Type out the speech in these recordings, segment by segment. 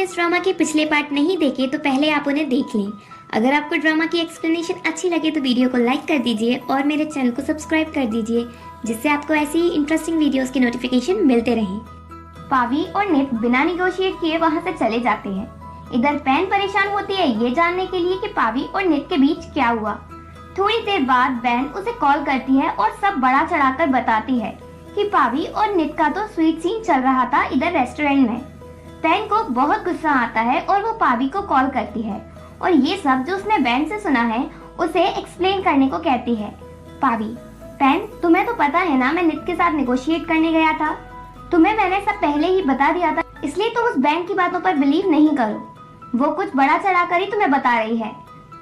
इस ड्रामा के पिछले पार्ट नहीं देखे तो पहले आप उन्हें देख लें। अगर आपको ड्रामा की एक्सप्लेनेशन अच्छी लगे तो वीडियो को लाइक कर दीजिए और मेरे चैनल को सब्सक्राइब कर दीजिए, जिससे आपको ऐसी ही इंटरेस्टिंग वीडियोस के नोटिफिकेशन मिलते रहें। पावी और नित बिना निगोशिएट किए वहां से चले जाते हैं। इधर पैन परेशान होती है ये जानने के लिए कि पावी और नित के बीच क्या हुआ। थोड़ी देर बाद बैन उसे कॉल करती है और सब बड़ा चढ़ाकर बताती है कि पावी और नित का तो स्वीट सीन चल रहा था इधर रेस्टोरेंट में। पैन को बहुत गुस्सा आता है और वो पावी को कॉल करती है और ये सब जो उसने बैन से सुना है उसे एक्सप्लेन करने को कहती है। पावी, पैन तुम्हें तो पता है ना मैं नित के साथ नेगोशिएट करने गया था, तुम्हें मैंने सब पहले ही बता दिया था, इसलिए तुम उस बैंक की बातों पर बिलीव नहीं करो, वो कुछ बड़ा चढ़ाकर ही तुम्हें बता रही है।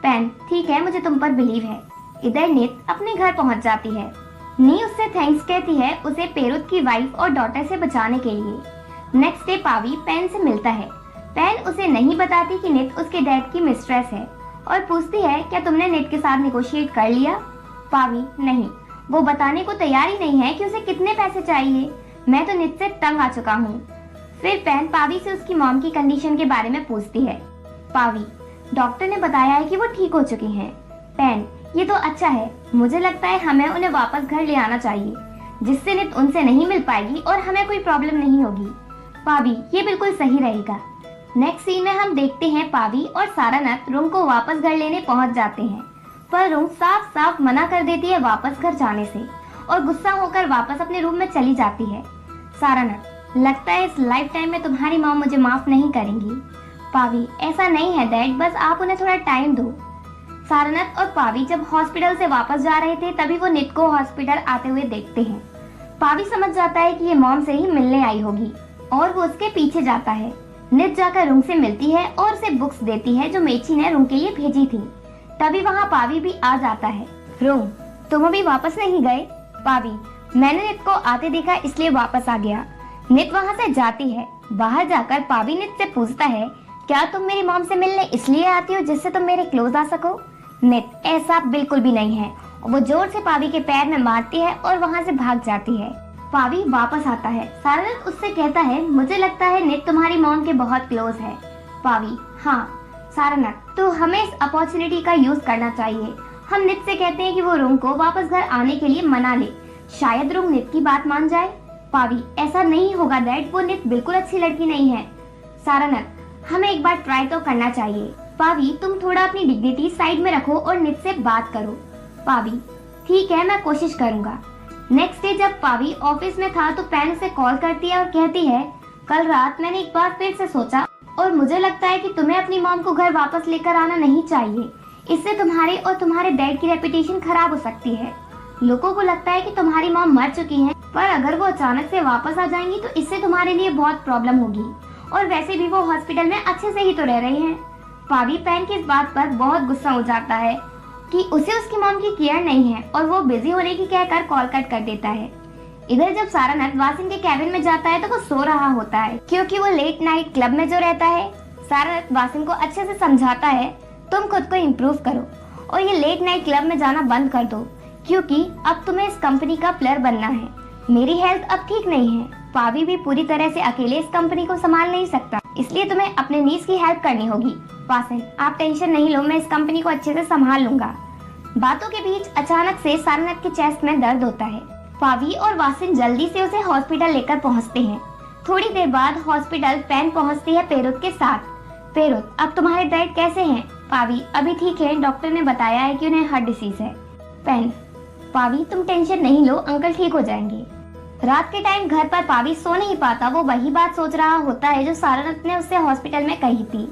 पैन, ठीक है मुझे तुम पर बिलीव है। इधर नित अपने घर पहुंच जाती है। नी उससे थैंक्स कहती है उसे पेरुत की वाइफ और डॉटर से बचाने के लिए। नेक्स्ट डे पावी पैन से मिलता है। पैन उसे नहीं बताती कि नित उसके डैड की मिस्ट्रेस है और पूछती है क्या तुमने नित के साथ नेगोशिएट कर लिया। पावी, नहीं, वो बताने को तैयार ही नहीं है कि उसे कितने पैसे चाहिए, मैं तो नित से तंग आ चुका हूँ। फिर पैन पावी से उसकी मॉम की कंडीशन के बारे में पूछती है। पावी, डॉक्टर ने बताया है कि वो ठीक हो चुकी हैं। पैन, ये तो अच्छा है, मुझे लगता है हमें उन्हें वापस घर ले आना चाहिए, जिससे नित उनसे नहीं मिल पाएगी और हमें कोई प्रॉब्लम नहीं होगी। पावी, ये बिल्कुल सही रहेगा। नेक्स्ट सीन में हम देखते हैं पावी और सारानाथ रूम को वापस घर लेने पहुंच जाते हैं, पर रूम साफ साफ मना कर देती है वापस घर जाने से और गुस्सा होकर वापस अपने रूम में चली जाती है। सारानाथ, लगता है इस लाइफ टाइम में तुम्हारी माँ मुझे माफ नहीं करेंगी। पावी, ऐसा नहीं है डैड, बस आप उन्हें थोड़ा टाइम दो। सारानाथ और पावी जब हॉस्पिटल से वापस जा रहे थे तभी वो नित को हॉस्पिटल आते हुए देखते हैं। पावी समझ जाता है कि ये मॉम से ही मिलने आई होगी और वो उसके पीछे जाता है। नित जाकर रूम से मिलती है और उसे बुक्स देती है जो मेची ने रूम के लिए भेजी थी। तभी वहाँ पावी भी आ जाता है। रूम, तुम अभी वापस नहीं गए? पावी, मैंने नित को आते देखा इसलिए वापस आ गया। नित वहाँ से जाती है। बाहर जाकर पावी नित से पूछता है क्या तुम मेरी मॉम से मिलने इसलिए आती हो जिससे तुम मेरे क्लोज आ सको? नित, ऐसा बिल्कुल भी नहीं है। वो जोर से पावी के पैर में मारती है और वहाँ से भाग जाती है। पावी वापस आता है। सारानाथ उससे कहता है मुझे लगता है नित तुम्हारी मॉम के बहुत क्लोज है। पावी, हाँ सारानाथ, तो हमें इस अपॉर्चुनिटी का यूज करना चाहिए। हम नित से कहते हैं कि वो रूम को वापस घर आने के लिए मना ले, शायद रूम नित की बात मान जाए। पावी, ऐसा नहीं होगा डैड, वो नित बिल्कुल अच्छी लड़की नहीं है। सारानाथ, हमें एक बार ट्राई तो करना चाहिए। पावी, तुम थोड़ा अपनी डिग्निटी साइड में रखो और नित से बात करो। पावी, ठीक है मैं कोशिश करूंगा। नेक्स्ट डे जब पावी ऑफिस में था तो पैन उसे कॉल करती है और कहती है कल रात मैंने एक बार फिर से सोचा और मुझे लगता है कि तुम्हें अपनी मॉम को घर वापस लेकर आना नहीं चाहिए। इससे तुम्हारे और तुम्हारे डैड की रेपुटेशन खराब हो सकती है। लोगों को लगता है कि तुम्हारी मॉम मर चुकी है, पर अगर वो अचानक से वापस आ जाएंगी तो इससे तुम्हारे लिए बहुत प्रॉब्लम होगी और वैसे भी वो हॉस्पिटल में अच्छे से ही तो रह रही हैं। पावी पैन की इस बात पर बहुत गुस्सा हो जाता है कि उसे उसकी मॉम की केयर नहीं है और वो बिजी होने की कहकर कॉल कट कर देता है। इधर जब सारानाथ वासिन के कैबिन में जाता है तो वो सो रहा होता है क्योंकि वो लेट नाइट क्लब में जो रहता है। सारानाथ वासिन को अच्छे से समझाता है तुम खुद को इम्प्रूव करो और ये लेट नाइट क्लब में जाना बंद कर दो क्योंकि अब तुम्हें इस कंपनी का प्लेयर बनना है। मेरी हेल्थ अब ठीक नहीं है। पावी भी पूरी तरह से अकेले इस कंपनी को संभाल नहीं सकता, इसलिए तुम्हें अपने नीज की हेल्प करनी होगी। वासिन, आप टेंशन नहीं लो, मैं इस कंपनी को अच्छे से संभाल लूंगा। बातों के बीच अचानक से सारानाथ के चेस्ट में दर्द होता है। पावी और वासिन जल्दी से उसे हॉस्पिटल लेकर पहुंचते हैं। थोड़ी देर बाद हॉस्पिटल पैन पहुंचती है पेरुत के साथ। पेरुत, अब तुम्हारे डैड कैसे हैं? पावी, अभी ठीक है, डॉक्टर ने बताया है कि उन्हें हार्ट डिसीज है। पैन, पावी तुम टेंशन नहीं लो, अंकल ठीक हो जाएंगे। रात के टाइम घर पर पावी सो नहीं पाता, वो वही बात सोच रहा होता है जो सारानाथ ने उससे हॉस्पिटल में कही थी।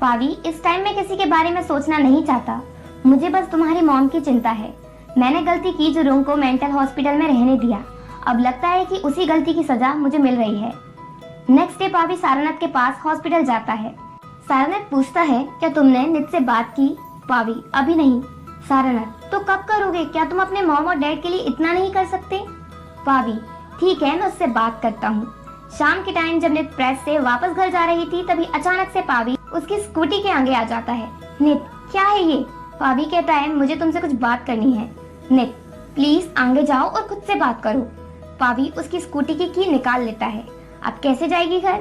पावी, इस टाइम में किसी के बारे में सोचना नहीं चाहता, मुझे बस तुम्हारी मॉम की चिंता है। मैंने गलती की जो रूम को मेंटल हॉस्पिटल में रहने दिया, अब लगता है कि उसी गलती की सजा मुझे मिल रही है। नेक्स्ट डे पावी सारानाथ के पास हॉस्पिटल जाता है। सारानाथ पूछता है क्या तुमने नित से बात की? पावी, अभी नहीं। सारानाथ, तो कब करोगे? क्या तुम अपने मॉम और डैड के लिए इतना नहीं कर सकते? पावी, ठीक है मैं उससे बात करता हूँ। शाम के टाइम जब नित प्रेस से वापस घर जा रही थी तभी अचानक से पावी उसकी स्कूटी के आगे आ जाता है। नित, क्या है ये? पावी कहता है मुझे तुमसे कुछ बात करनी है। नित, प्लीज आगे जाओ और खुद से बात करो। पावी उसकी स्कूटी की निकाल लेता है। अब कैसे जाएगी घर?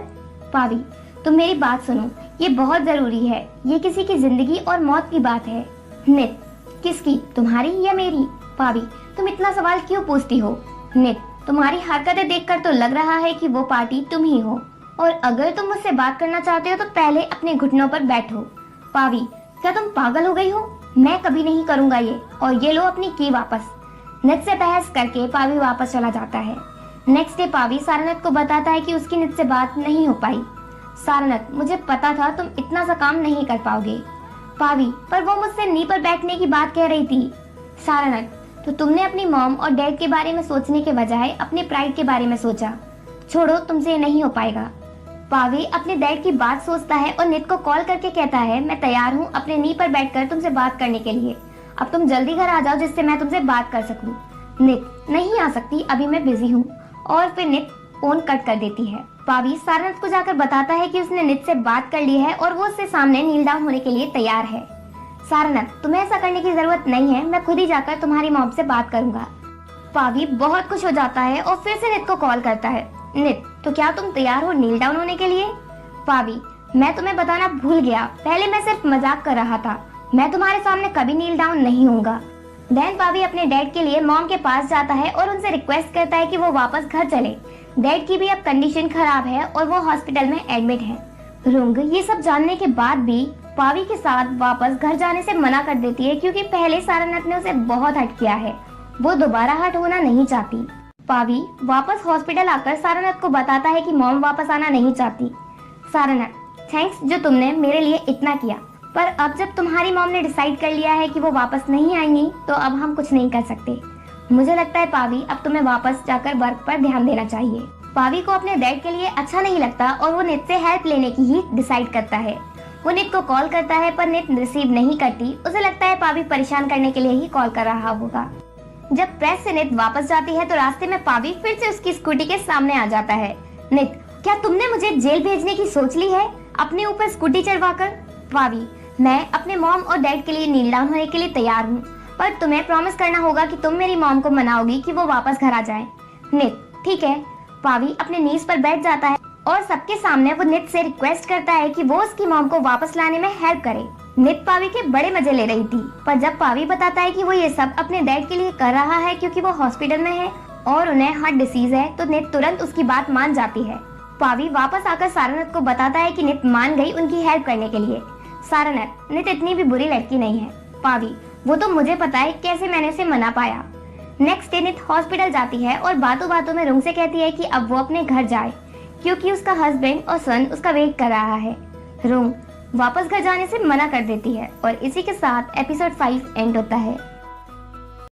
पावी, तुम मेरी बात सुनो, ये बहुत जरूरी है। ये किसी की जिंदगी और मौत की बात है। नित, किसकी, तुम्हारी या मेरी? पावी, तुम इतना सवाल क्यों पूछती हो? नित, तुम्हारी हरकतें देखकर तो लग रहा है कि वो पार्टी तुम ही हो, और अगर तुम मुझसे बात करना चाहते हो तो पहले अपने घुटनों पर बैठो। पावी, क्या तुम पागल हो गई हो? मैं कभी नहीं करूंगा ये, और ये लो अपनी की वापस। नित से बहस करके पावी वापस चला जाता है। नेक्स्ट डे पावी सारनाथ को बताता है कि उसकी नित से बात नहीं हो पाई। सारनाथ, मुझे पता था तुम इतना सा काम नहीं कर पाओगे। पावी, पर वो मुझसे नी पर बैठने की बात कह रही थी। सारनाथ, तो तुमने अपनी मॉम और डैड के बारे में सोचने के बजाय अपने प्राइड के बारे में सोचा। छोड़ो, तुमसे ये नहीं हो पाएगा। पावी अपने डैड की बात सोचता है और नित को कॉल करके कहता है, मैं तैयार हूँ अपने नी पर बैठकर तुमसे बात करने के लिए। अब तुम जल्दी घर आ जाओ जिससे मैं तुमसे बात कर सकूं। नित, नहीं आ सकती, अभी मैं बिजी हूँ। और फिर नित फोन कट कर देती है। पावी सारनाथ को जाकर बताता है कि उसने नित से बात कर ली है और वो उसके सामने नील डाउन होने के लिए तैयार है। सारनाथ, तुम्हें ऐसा करने की जरूरत नहीं है, मैं खुद ही जाकर तुम्हारी मॉम से बात करूंगा। पावी बहुत खुश हो जाता है और फिर से नित को कॉल करता है। नित, तो क्या तुम तैयार हो नील डाउन होने के लिए? पावी, मैं तुम्हें बताना भूल गया, पहले मैं सिर्फ मजाक कर रहा था। मैं तुम्हारे सामने कभी नील डाउन नहीं होऊंगा। देन पावी अपने डैड के लिए मॉम के पास जाता है और उनसे रिक्वेस्ट करता है कि वो वापस घर चले। डैड की भी अब कंडीशन खराब है और वो हॉस्पिटल में एडमिट है। रुंग ये सब जानने के बाद भी पावी के साथ वापस घर जाने से मना कर देती है, क्योंकि पहले सारनाथ ने उसे बहुत हर्ट किया है। वो दोबारा हर्ट होना नहीं चाहती। पावी वापस हॉस्पिटल आकर सारनाथ को बताता है कि मॉम वापस आना नहीं चाहती। सारनाथ, थैंक्स जो तुमने मेरे लिए इतना किया, पर अब जब तुम्हारी मॉम ने डिसाइड कर लिया है कि वो वापस नहीं आएंगी तो अब हम कुछ नहीं कर सकते। मुझे लगता है पावी अब तुम्हें वापस जाकर वर्क पर ध्यान देना चाहिए। पावी को अपने डैड के लिए अच्छा नहीं लगता और वो नित से हेल्प लेने की ही डिसाइड करता है। वो नित को कॉल करता है पर नित रिसीव नहीं करती। उसे लगता है पावी परेशान करने के लिए ही कॉल कर रहा होगा। जब प्रेस से नित वापस जाती है तो रास्ते में पावी फिर से उसकी स्कूटी के सामने आ जाता है। नित, क्या तुमने मुझे जेल भेजने की सोच ली है अपने ऊपर स्कूटी चढ़वाकर? पावी, मैं अपने मॉम और डैड के लिए नील डाउन होने के लिए तैयार हूँ, पर तुम्हें प्रॉमिस करना होगा कि तुम मेरी मॉम को मनाओगी कि वो वापस घर आ जाए। नित, ठीक है। पावी अपने नीज पर बैठ जाता है और सबके सामने वो नित से रिक्वेस्ट करता है कि वो उसकी मॉम को वापस लाने में हेल्प करे। नित पावी के बड़े मजे ले रही थी, पर जब पावी बताता है कि वो ये सब अपने डैड के लिए कर रहा है क्योंकि वो हॉस्पिटल में है और उन्हें हार्ट डिसीज है, तो नित तुरंत उसकी बात मान जाती है। पावी वापस आकर सारनाथ को बताता है कि नित मान गई उनकी हेल्प करने के लिए। सारनाथ, नित इतनी भी बुरी लड़की नहीं है। पावी, वो तो मुझे पता है कैसे मैंने उसे मना पाया। नेक्स्ट डे नित हॉस्पिटल जाती है और बातों बातों में रुंग से कहती है कि अब वो अपने घर जाए क्योंकि उसका हस्बैंड और सन उसका वेट कर रहा है। रुंग वापस घर जाने से मना कर देती है और इसी के साथ एपिसोड 5 एंड होता है।